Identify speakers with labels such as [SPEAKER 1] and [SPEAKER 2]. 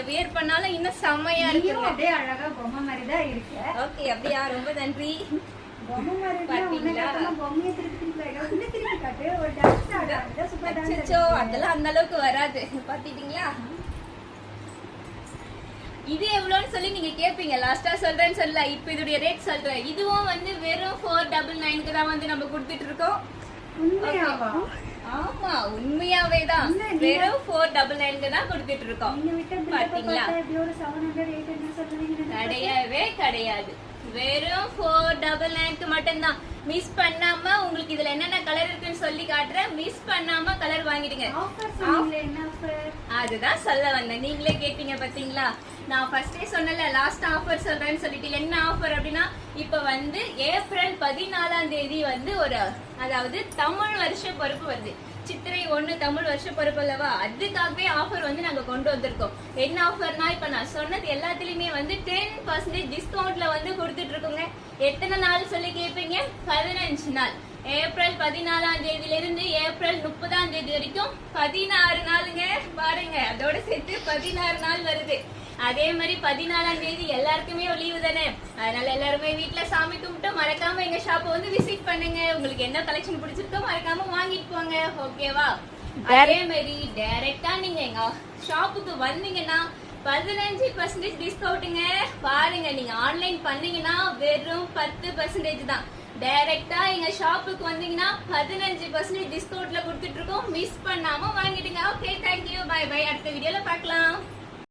[SPEAKER 1] Wear பண்ணாலும் இன்னும் செமையா இருக்கு.
[SPEAKER 2] அப்படியே அழகா பொம்மை மாதிரி தான் இருக்கு.
[SPEAKER 1] ஓகே, அப்படியா? ரொம்ப நன்றி.
[SPEAKER 2] பொம்மை மாதிரி பாத்தீங்களா? பொம்மையை திருப்பி காட்டு. ஒரு டான்ஸ் ஆடுறாங்க. Super dance.
[SPEAKER 1] அச்சச்சோ, அதெல்லாம் அந்த அளவுக்கு வராது. பாத்தீங்களா? இது எவ்வளவுன்னு சொல்லி நீங்க கேப்பீங்க. லாஸ்டா சொல்றேன்னு சொல்லல. இப்போ இதோட ரேட் சொல்றேன். இதுவும் வந்து வெறும் 499க்கு தான் வந்து நம்ம கொடுத்துட்டு இருக்கோம்.
[SPEAKER 2] உண்மையாவா?
[SPEAKER 1] ஆமா, உண்மையாவே தான். வெறும் 499க்கு தான் கொடுத்துட்டு இருக்கோம். பாத்தீங்களா? கிடையவே கிடையாது. வெறும் 499க்கு மட்டும்தான். மிஸ் பண்ணாம உங்களுக்கு இதுல என்னென்ன கலர் இருக்குன்னு சொல்லி காட்டுறேன். மிஸ் பண்ணாம கலர் வாங்கிடுங்க. அதுதான் சொல்ல வந்தேன். நீங்களே கேட்டீங்க பாத்தீங்களா? நான் ஃபர்ஸ்டே சொன்னல, லாஸ்ட் ஆஃபர் சொல்றேன்னு சொல்லிட்டு. என்ன ஆஃபர் அப்படின்னா, இப்ப வந்து ஏப்ரல் 14ஆம் தேதி வந்து அதாவது தமிழ் வருஷ பொறுப்பு வருது. சித்திரை 1 தமிழ் வருஷ பொறுப்பு அல்லவா? அதுக்காகவே ஆஃபர் வந்து நாங்க கொண்டு வந்திருக்கோம். என்ன ஆஃபர்னா, இப்ப நான் சொன்னது எல்லாத்துலயுமே வந்து 10% டிஸ்கவுண்ட்ல வந்து கொடுத்துட்டு இருக்கோங்க. எத்தனை நாள் சொல்லி கேட்பீங்க? 15 நாள். ஏப்ரல் 14ஆம் தேதியில இருந்து ஏப்ரல் 30ஆம் தேதி வரைக்கும் 16 நாளுங்க. பாருங்க, அதோட சேர்த்து 16 நாள் வருது. அதே மாதிரி 14ஆம் தேதி எல்லாருக்குமே ஒரு லீவு தானே. அதனால எல்லாருமே வீட்டுல சாமி கும்பிட்டு மறக்காம எங்க ஷாப்பை வந்து விசிட் பண்ணுங்க. உங்களுக்கு என்ன கலெக்ஷன் பிடிச்சிருக்கோ மறக்காம வாங்கிட்டு போங்க. ஓகேவா? அதே மாதிரி டைரக்டா நீங்க எங்க ஷாப்புக்கு வந்தீங்கன்னா 15% டிஸ்கவுண்ட்டுங்க. பாருங்க, நீங்க ஆன்லைன் பண்ணீங்கன்னா வெறும் 10% தான். டைரக்டா எங்க ஷாப்புக்கு வந்தீங்கன்னா 15% டிஸ்கவுண்ட்ல கொடுத்துட்டு இருக்கோம். மிஸ் பண்ணாம வாங்கிடுங்க. Okay, thank you, bye bye. அடுத்த வீடியோல பார்க்கலாம்.